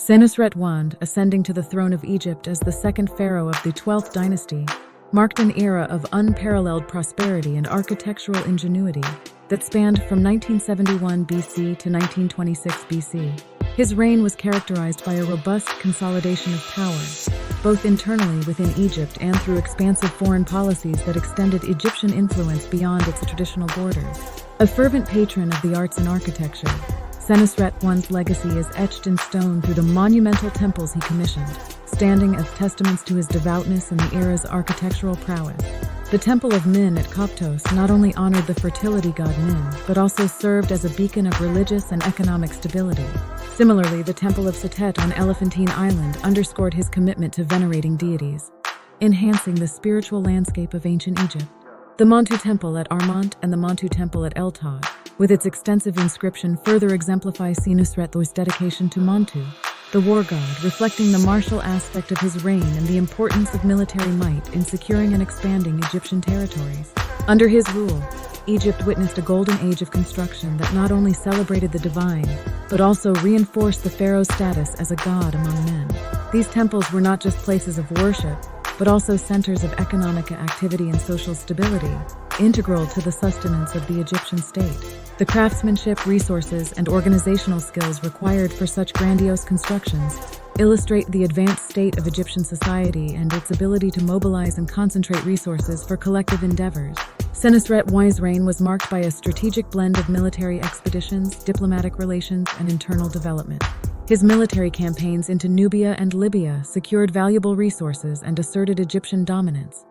Senusret I, ascending to the throne of Egypt as the second pharaoh of the 12th Dynasty, marked an era of unparalleled prosperity and architectural ingenuity that spanned from 1971 BC to 1926 BC. His reign was characterized by a robust consolidation of power, both internally within Egypt and through expansive foreign policies that extended Egyptian influence beyond its traditional borders. A fervent patron of the arts and architecture, Senusret I's legacy is etched in stone through the monumental temples he commissioned, standing as testaments to his devoutness and the era's architectural prowess. The Temple of Min at Koptos not only honored the fertility god Min, but also served as a beacon of religious and economic stability. Similarly, the Temple of Satet on Elephantine Island underscored his commitment to venerating deities, enhancing the spiritual landscape of ancient Egypt. The Montu-temple at Armant and the Montu-temple at El-Tod, with its extensive inscription, further exemplify Senusret I's dedication to Montu, the war god, reflecting the martial aspect of his reign and the importance of military might in securing and expanding Egyptian territories. Under his rule, Egypt witnessed a golden age of construction that not only celebrated the divine, but also reinforced the pharaoh's status as a god among men. These temples were not just places of worship, but also centers of economic activity and social stability, integral to the sustenance of the Egyptian state. The craftsmanship, resources, and organizational skills required for such grandiose constructions illustrate the advanced state of Egyptian society and its ability to mobilize and concentrate resources for collective endeavors. Senusret I's reign was marked by a strategic blend of military expeditions, diplomatic relations, and internal development. His military campaigns into Nubia and Libya secured valuable resources and asserted Egyptian dominance,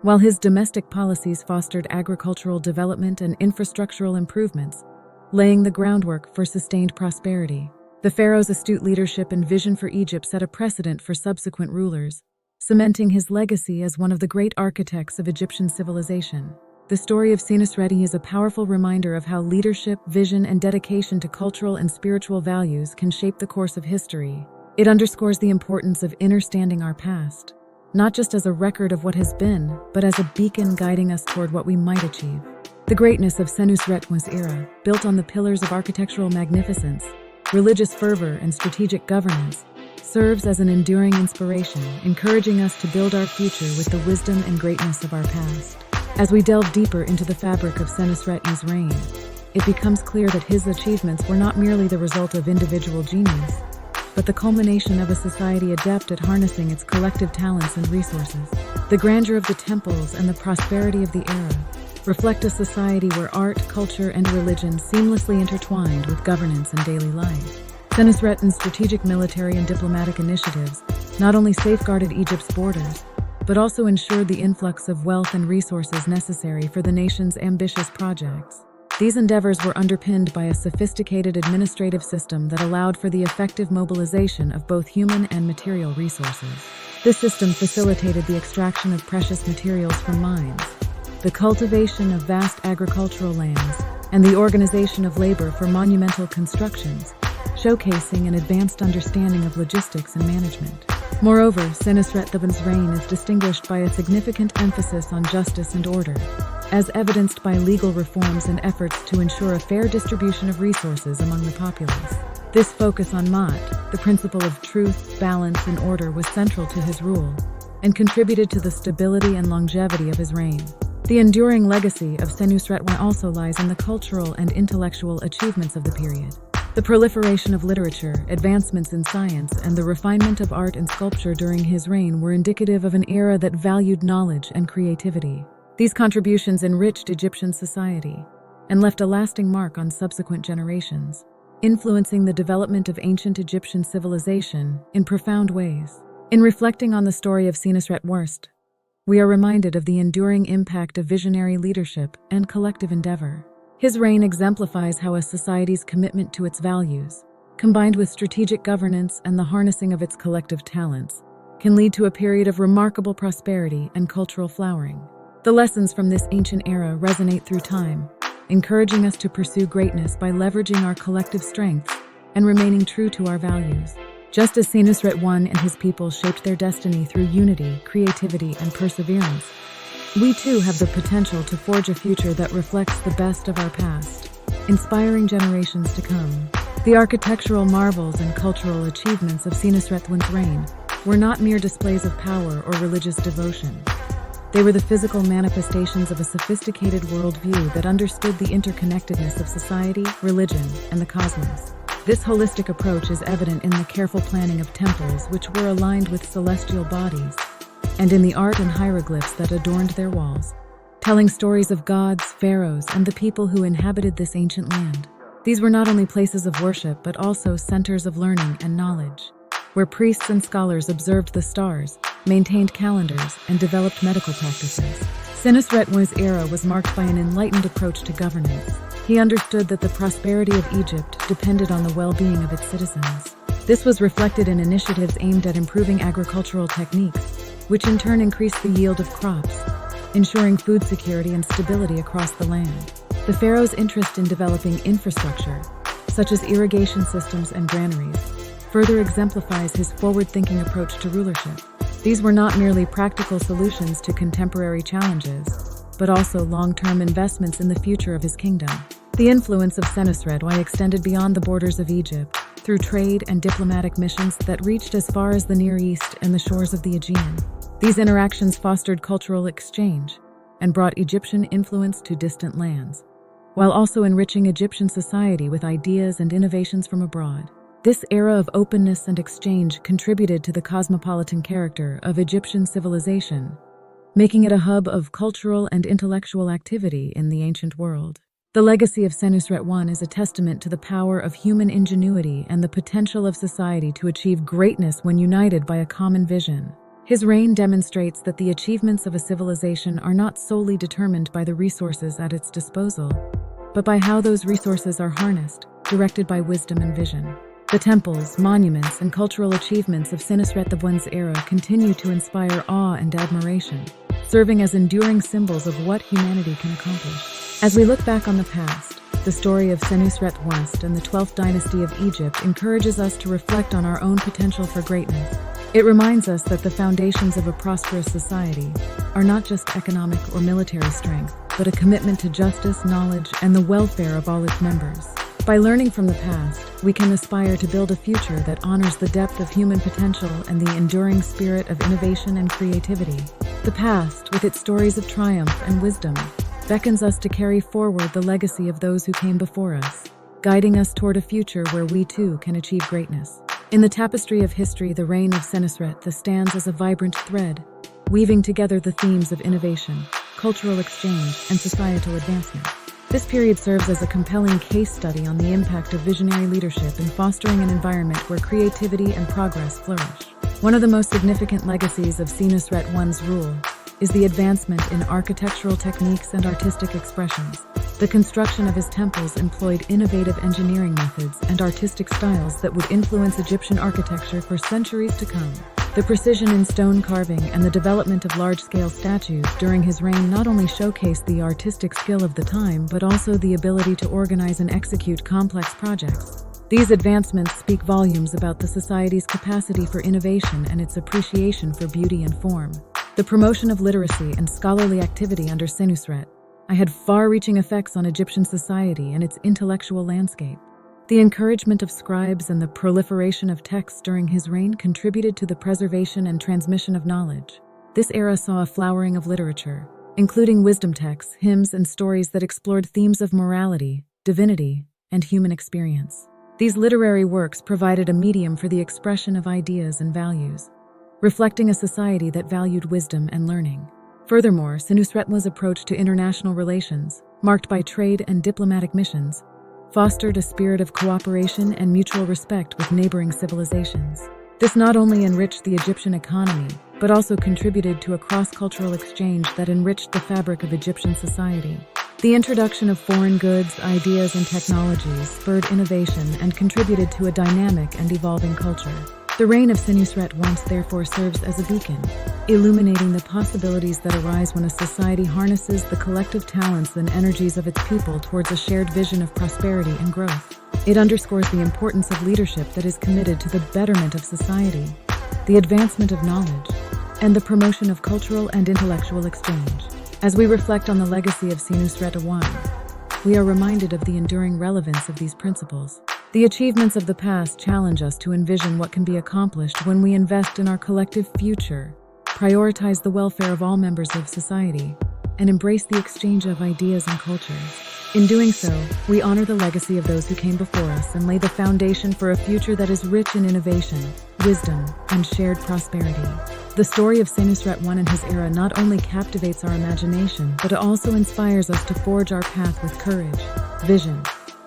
while his domestic policies fostered agricultural development and infrastructural improvements, laying the groundwork for sustained prosperity. The pharaoh's astute leadership and vision for Egypt set a precedent for subsequent rulers, cementing his legacy as one of the great architects of Egyptian civilization. The story of Senusret I is a powerful reminder of how leadership, vision, and dedication to cultural and spiritual values can shape the course of history. It underscores the importance of understanding our past, not just as a record of what has been, but as a beacon guiding us toward what we might achieve. The greatness of Senusret I's era, built on the pillars of architectural magnificence, religious fervor, and strategic governance, serves as an enduring inspiration, encouraging us to build our future with the wisdom and greatness of our past. As we delve deeper into the fabric of Senusret I's reign, it becomes clear that his achievements were not merely the result of individual genius, but the culmination of a society adept at harnessing its collective talents and resources. The grandeur of the temples and the prosperity of the era reflect a society where art, culture, and religion seamlessly intertwined with governance and daily life. Senusret I's strategic military and diplomatic initiatives not only safeguarded Egypt's borders, but also ensured the influx of wealth and resources necessary for the nation's ambitious projects. These endeavors were underpinned by a sophisticated administrative system that allowed for the effective mobilization of both human and material resources. This system facilitated the extraction of precious materials from mines, the cultivation of vast agricultural lands, and the organization of labor for monumental constructions, showcasing an advanced understanding of logistics and management. Moreover, Senusret I's reign is distinguished by a significant emphasis on justice and order, as evidenced by legal reforms and efforts to ensure a fair distribution of resources among the populace. This focus on the principle of truth, balance, and order, was central to his rule and contributed to the stability and longevity of his reign. The enduring legacy of Senusret I also lies in the cultural and intellectual achievements of the period. The proliferation of literature, advancements in science, and the refinement of art and sculpture during his reign were indicative of an era that valued knowledge and creativity. These contributions enriched Egyptian society and left a lasting mark on subsequent generations, influencing the development of ancient Egyptian civilization in profound ways. In reflecting on the story of Senusret I, we are reminded of the enduring impact of visionary leadership and collective endeavor. His reign exemplifies how a society's commitment to its values, combined with strategic governance and the harnessing of its collective talents, can lead to a period of remarkable prosperity and cultural flowering. The lessons from this ancient era resonate through time, encouraging us to pursue greatness by leveraging our collective strengths and remaining true to our values. Just as Senusret I and his people shaped their destiny through unity, creativity, and perseverance, we too have the potential to forge a future that reflects the best of our past, inspiring generations to come. The architectural marvels and cultural achievements of Senusret I's reign were not mere displays of power or religious devotion. They were the physical manifestations of a sophisticated worldview that understood the interconnectedness of society, religion, and the cosmos. This holistic approach is evident in the careful planning of temples, which were aligned with celestial bodies, and in the art and hieroglyphs that adorned their walls, telling stories of gods, pharaohs, and the people who inhabited this ancient land. These were not only places of worship, but also centers of learning and knowledge, where priests and scholars observed the stars, maintained calendars, and developed medical practices. Senusret I's era was marked by an enlightened approach to governance. He understood that the prosperity of Egypt depended on the well-being of its citizens. This was reflected in initiatives aimed at improving agricultural techniques, which in turn increased the yield of crops, ensuring food security and stability across the land. The pharaoh's interest in developing infrastructure, such as irrigation systems and granaries, further exemplifies his forward-thinking approach to rulership. These were not merely practical solutions to contemporary challenges, but also long-term investments in the future of his kingdom. The influence of Senusret I extended beyond the borders of Egypt, through trade and diplomatic missions that reached as far as the Near East and the shores of the Aegean. These interactions fostered cultural exchange and brought Egyptian influence to distant lands, while also enriching Egyptian society with ideas and innovations from abroad. This era of openness and exchange contributed to the cosmopolitan character of Egyptian civilization, making it a hub of cultural and intellectual activity in the ancient world. The legacy of Senusret I is a testament to the power of human ingenuity and the potential of society to achieve greatness when united by a common vision. His reign demonstrates that the achievements of a civilization are not solely determined by the resources at its disposal, but by how those resources are harnessed, directed by wisdom and vision. The temples, monuments, and cultural achievements of Senusret I's era continue to inspire awe and admiration, serving as enduring symbols of what humanity can accomplish. As we look back on the past, the story of Senusret I and the 12th Dynasty of Egypt encourages us to reflect on our own potential for greatness. It reminds us that the foundations of a prosperous society are not just economic or military strength, but a commitment to justice, knowledge, and the welfare of all its members. By learning from the past, we can aspire to build a future that honors the depth of human potential and the enduring spirit of innovation and creativity. The past, with its stories of triumph and wisdom, beckons us to carry forward the legacy of those who came before us, guiding us toward a future where we too can achieve greatness. In the tapestry of history, the reign of Senusret I stands as a vibrant thread, weaving together the themes of innovation, cultural exchange, and societal advancement. This period serves as a compelling case study on the impact of visionary leadership in fostering an environment where creativity and progress flourish. One of the most significant legacies of Senusret I's rule is the advancement in architectural techniques and artistic expressions. The construction of his temples employed innovative engineering methods and artistic styles that would influence Egyptian architecture for centuries to come. The precision in stone carving and the development of large-scale statues during his reign not only showcased the artistic skill of the time, but also the ability to organize and execute complex projects. These advancements speak volumes about the society's capacity for innovation and its appreciation for beauty and form. The promotion of literacy and scholarly activity under Senusret I had far-reaching effects on Egyptian society and its intellectual landscape. The encouragement of scribes and the proliferation of texts during his reign contributed to the preservation and transmission of knowledge. This era saw a flowering of literature, including wisdom texts, hymns, and stories that explored themes of morality, divinity, and human experience. These literary works provided a medium for the expression of ideas and values, reflecting a society that valued wisdom and learning. Furthermore, Senusret I's approach to international relations, marked by trade and diplomatic missions, fostered a spirit of cooperation and mutual respect with neighboring civilizations. This not only enriched the Egyptian economy, but also contributed to a cross-cultural exchange that enriched the fabric of Egyptian society. The introduction of foreign goods, ideas, and technologies spurred innovation and contributed to a dynamic and evolving culture. The reign of Senusret I therefore serves as a beacon, illuminating the possibilities that arise when a society harnesses the collective talents and energies of its people towards a shared vision of prosperity and growth. It underscores the importance of leadership that is committed to the betterment of society, the advancement of knowledge, and the promotion of cultural and intellectual exchange. As we reflect on the legacy of Senusret I, we are reminded of the enduring relevance of these principles. The achievements of the past challenge us to envision what can be accomplished when we invest in our collective future, prioritize the welfare of all members of society, and embrace the exchange of ideas and cultures. In doing so, we honor the legacy of those who came before us and lay the foundation for a future that is rich in innovation, wisdom, and shared prosperity. The story of Senusret I and his era not only captivates our imagination, but also inspires us to forge our path with courage, vision,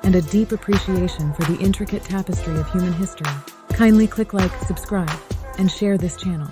and a deep appreciation for the intricate tapestry of human history. Kindly click like, subscribe, and share this channel.